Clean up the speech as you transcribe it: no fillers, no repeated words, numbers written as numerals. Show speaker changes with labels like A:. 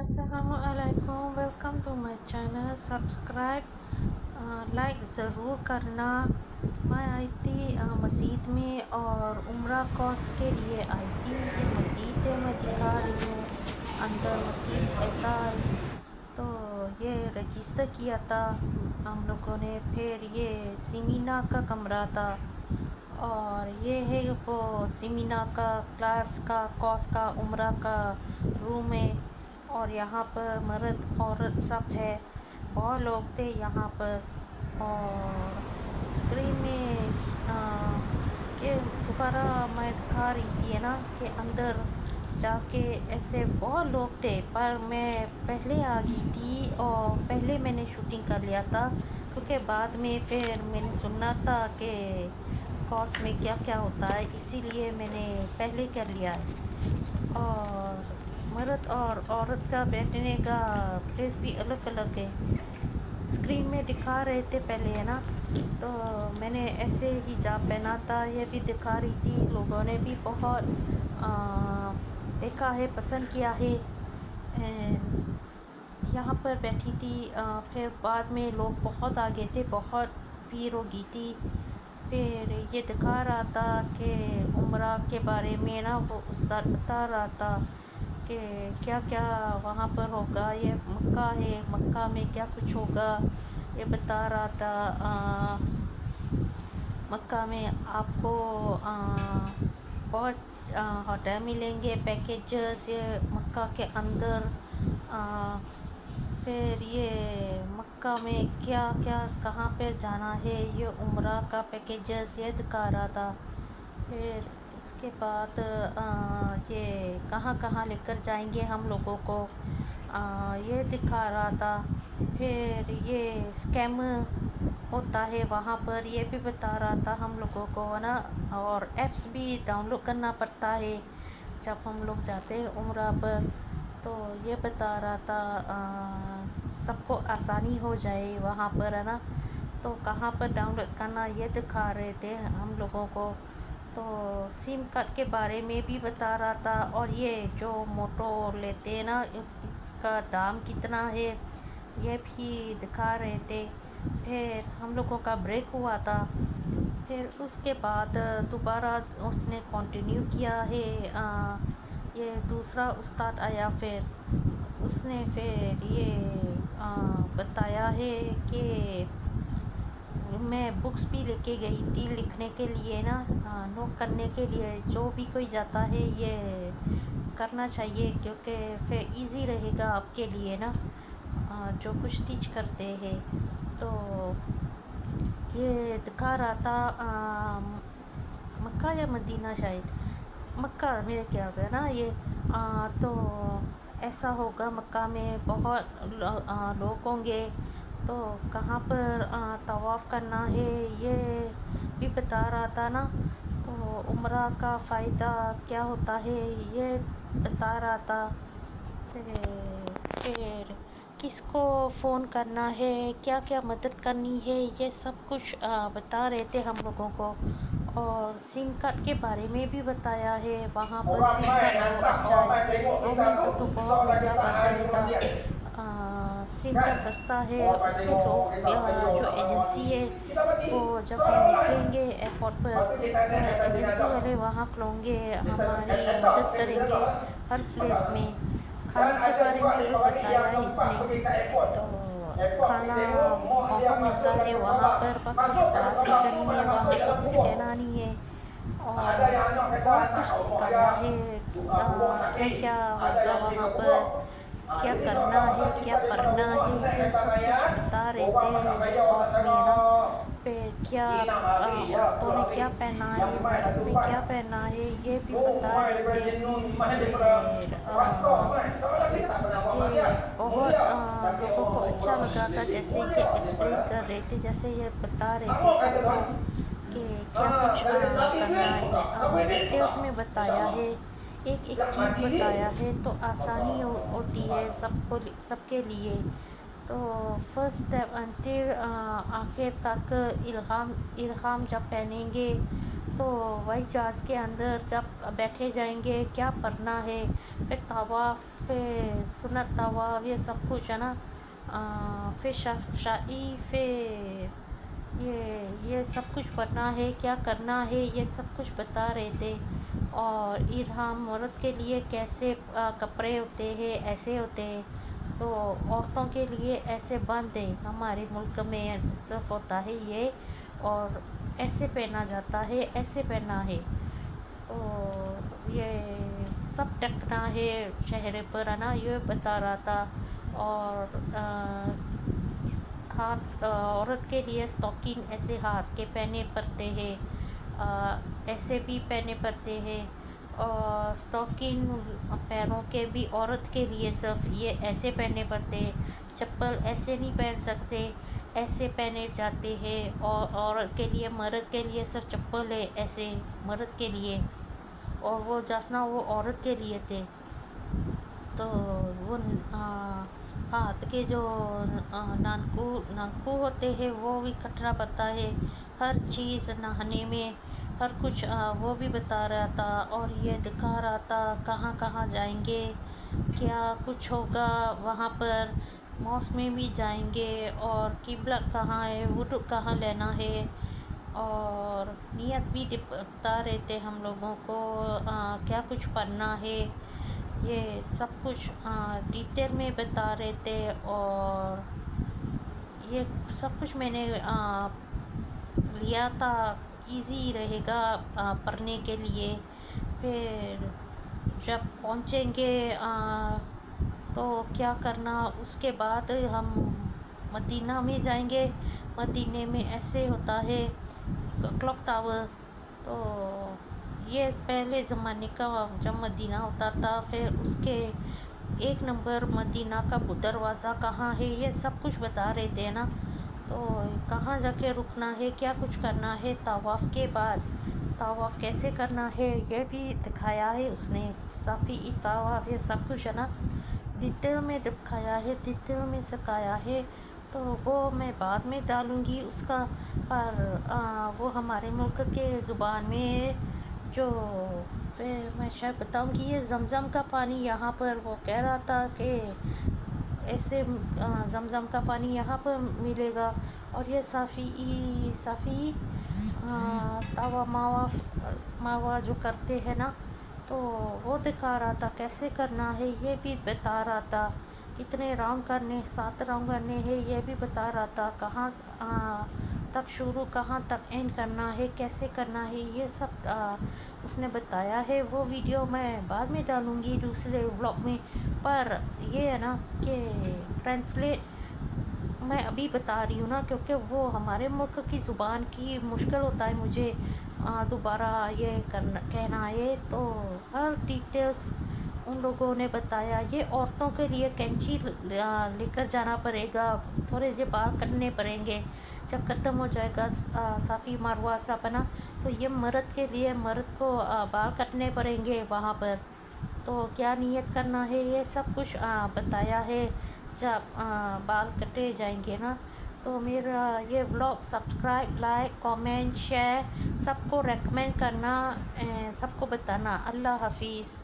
A: السلام علیکم، welcome to my channel. Subscribe like ضرور کرنا۔ میں آئی تھی مسجد میں اور عمرہ کورس کے لیے آئی تھی۔ یہ مسجد ہے، میں دکھا رہی ہوں اندر مسجد ایسا ہے۔ تو یہ رجسٹر کیا تھا ہم لوگوں نے، پھر یہ سیمینار کا کمرہ تھا اور یہ ہے وہ سیمینار کا کلاس کا کورس کا عمرہ کا روم ہے، اور یہاں پر مرد عورت سب ہے، بہت لوگ تھے یہاں پر۔ اور اسکرین میں یہ دوبارہ میں دکھا رہی تھی نا کہ اندر جا کے ایسے بہت لوگ تھے، پر میں پہلے آ گئی تھی اور پہلے میں نے شوٹنگ کر لیا تھا، کیونکہ بعد میں پھر میں نے سننا تھا کہ کورس میں کیا کیا ہوتا ہے، اسی لیے میں نے پہلے کر لیا ہے۔ اور مرد اور عورت کا بیٹھنے کا پلیس بھی الگ الگ ہے، اسکرین میں دکھا رہے تھے پہلے ہے نا، تو میں نے ایسے حجاب پہنا تھا، یہ بھی دکھا رہی تھی۔ لوگوں نے بھی بہت دیکھا ہے، پسند کیا ہے۔ یہاں پر بیٹھی تھی، پھر بعد میں لوگ بہت آگے تھے، بہت بھیڑ ہو گئی تھی۔ پھر یہ دکھا رہا تھا کہ عمرہ کے بارے میں نا، وہ استاد بتا رہا تھا کہ کیا کیا وہاں پر ہوگا، یہ مکہ ہے، مکہ میں کیا کچھ ہوگا، یہ بتا رہا تھا۔ مکہ میں آپ کو بہت ہوٹل ملیں گے، پیکیجز یہ مکہ کے اندر۔ پھر یہ مکہ میں کیا کیا کہاں پہ جانا ہے، یہ عمرہ کا پیکیجز یہ دکھا رہا تھا۔ پھر اس کے بعد یہ کہاں کہاں لے کر جائیں گے ہم لوگوں کو، یہ دکھا رہا تھا۔ پھر یہ اسکیم ہوتا ہے وہاں پر، یہ بھی بتا رہا تھا ہم لوگوں کو نا، اور ایپس بھی ڈاؤن لوڈ کرنا پڑتا ہے جب ہم لوگ جاتے ہیں عمرہ پر، تو یہ بتا رہا تھا سب کو آسانی ہو جائے وہاں پر ہے نا، تو کہاں پر ڈاؤن لوڈ کرنا یہ دکھا رہے تھے ہم لوگوں کو۔ تو سم کارڈ کے بارے میں بھی بتا رہا تھا، اور یہ جو موٹو لیتے ہیں نا اس کا دام کتنا ہے یہ بھی دکھا رہے تھے۔ پھر ہم لوگوں کا بریک ہوا تھا، پھر اس کے بعد دوبارہ اس نے کنٹینیو کیا ہے۔ یہ دوسرا استاد آیا، پھر اس نے پھر یہ بتایا ہے کہ میں بکس بھی لے کے گئی تھی لکھنے کے لیے نا، نوٹ کرنے کے لیے، جو بھی کوئی جاتا ہے یہ کرنا چاہیے، کیونکہ پھر ایزی رہے گا آپ کے لیے نا، جو کچھ ٹیچ کرتے ہیں۔ تو یہ دکھا رہا تھا مکہ یا مدینہ، شاید مکہ میرے خیال میں نا یہ، تو ایسا ہوگا مکہ میں بہت لوگ ہوں گے، تو کہاں پر طواف کرنا ہے یہ بھی بتا رہا تھا نا، تو عمرہ کا فائدہ کیا ہوتا ہے یہ بتا رہا تھا۔ پھر کس کو فون کرنا ہے، کیا کیا مدد کرنی ہے، یہ سب کچھ بتا رہے تھے ہم لوگوں کو۔ اور سم کارڈ کے بارے میں بھی بتایا ہے، وہاں پر سم کارڈ جو اچھا ہے، رومنگ کا تو بہت مہنگا پڑ جائے گا، سم کا سستا ہے۔ اس کے لوگ جو ایجنسی ہے وہ جب ہم نکلیں گے ایئرپورٹ پر، تو ایجنسی والے وہاں کھلوں گے، ہماری مدد کریں گے ہر پلیس میں۔ کھانے کے بارے میں بھی بتایا ہے اس نے، تو کھانا بہت ملتا ہے وہاں پر، کچھ بات نہیں کرنی ہے وہاں پر، کچھ کہنا نہیں ہے، اور بہت کچھ سکھایا ہے کیا کیا ہوگا وہاں پر، کیا کرنا ہے، کیا پڑھنا ہے، یہ سب کچھ بتا رہے تھے یہ کورس میں ہے نا۔ پھر کیا عورتوں نے کیا پہنا ہے، مرد نے کیا پہنا ہے، یہ بھی بتا رہے تھے۔ پھر یہ بہت لوگوں کو اچھا لگا تھا، جیسے یہ ایکسپلین کر رہے تھے، جیسے یہ بتا رہے تھے سب کو کہ کیا کچھ کرنا ہے، ڈیٹیلس میں بتایا ہے، ایک ایک چیز بتایا ہے، تو آسانی ہوتی ہے سب کے لیے۔ تو فرسٹ اسٹیپ انٹل آخر تک احرام جب پہنیں گے تو وہی جہاز کے اندر جب بیٹھے جائیں گے کیا پڑھنا ہے، پھر طواف، سنت طواف، یہ سب کچھ ہے نا، پھر شاہی، پھر یہ سب کچھ پڑھنا ہے، کیا کرنا ہے، یہ سب کچھ بتا رہے تھے۔ اور احرام عورت کے لیے کیسے کپڑے ہوتے ہیں، ایسے ہوتے ہیں، تو عورتوں کے لیے ایسے بند ہے، ہمارے ملک میں صرف ہوتا ہے یہ، اور ایسے پہنا جاتا ہے، ایسے پہنا ہے۔ تو یہ سب ٹکنا ہے چہرے پر، ہے نا، یہ بتا رہا تھا۔ اور ہاتھ، عورت کے لیے اسٹوکن ایسے ہاتھ کے پہنے پڑتے ہیں، ایسے بھی پہنے پڑتے ہیں، اور اسٹوکن پیروں کے بھی عورت کے لیے صرف یہ ایسے پہنے پڑتے ہیں، چپل ایسے نہیں پہن سکتے، ایسے پہنے جاتے ہیں۔ اور عورت کے لیے، مرد کے لیے صرف چپل ہے ایسے، مرد کے لیے، اور وہ جاسنا وہ عورت کے لیے تھے۔ تو وہ ہاتھ کے جو ناخن ہوتے ہیں وہ بھی کٹنا پڑتا ہے، ہر چیز نہانے میں، ہر کچھ وہ بھی بتا رہا تھا۔ اور یہ دکھا رہا تھا کہاں کہاں جائیں گے، کیا کچھ ہوگا وہاں پر، موسم میں بھی جائیں گے، اور قبلہ کہاں ہے، وضو کہاں لینا ہے، اور نیت بھی بتا رہے تھے ہم لوگوں کو، کیا کچھ پڑھنا ہے، یہ سب کچھ ڈیٹیل میں بتا رہے تھے۔ اور یہ سب کچھ میں نے لیا تھا، ایزی رہے گا پڑھنے کے لیے۔ پھر جب پہنچیں گے تو کیا کرنا، اس کے بعد ہم مدینہ میں جائیں گے۔ مدینہ میں ایسے ہوتا ہے کلوک ٹاور، تو یہ پہلے زمانے کا جب مدینہ ہوتا تھا، پھر اس کے 1 نمبر مدینہ کا دروازہ کہاں ہے، یہ سب کچھ بتا رہے تھے نا۔ تو کہاں جا کے رکنا ہے، کیا کچھ کرنا ہے، طواف کے بعد طواف کیسے کرنا ہے، یہ بھی دکھایا ہے اس نے، صافی طواف، یہ سب کچھ ہے نا، ڈیٹیل میں دکھایا ہے، ڈیٹیل میں سکھایا ہے۔ تو وہ میں بعد میں ڈالوں گی اس کا، پر وہ ہمارے ملک کے زبان میں جو، پھر میں شاید بتاؤں گی۔ یہ زمزم کا پانی یہاں پر، وہ کہہ رہا تھا کہ ایسے زمزم کا پانی یہاں پر ملے گا، اور یہ صافی ماوا جو کرتے ہیں نا، تو وہ دکھا رہا تھا کیسے کرنا ہے، یہ بھی بتا رہا تھا، کتنے راؤنڈ کرنے، 7 راؤنڈ کرنے ہیں، یہ بھی بتا رہا تھا، کہاں تک شروع، کہاں تک اینڈ کرنا ہے، کیسے کرنا ہے، یہ سب اس نے بتایا ہے۔ وہ ویڈیو میں بعد میں ڈالوں گی دوسرے ولاگ میں، پر یہ ہے نا کہ ٹرانسلیٹ میں ابھی بتا رہی ہوں نا، کیونکہ وہ ہمارے ملک کی زبان کی مشکل ہوتا ہے مجھے دوبارہ یہ کہنا ہے، تو ہر ڈیٹیلس ان لوگوں نے بتایا۔ یہ عورتوں کے لیے کینچی لے کر جانا پڑے گا، تھوڑے سے بال کٹنے پڑیں گے جب ختم ہو جائے گا صافی مروہ سب نا، تو یہ مرد کے لیے، مرد کو بال کٹنے پڑیں گے وہاں پر، تو کیا نیت کرنا ہے، یہ سب کچھ بتایا ہے جب بال کٹے جائیں گے نا۔ تو میرا یہ vlog subscribe, like, comment, share, سب کو ریکمینڈ کرنا، سب کو بتانا۔ اللہ حافظ۔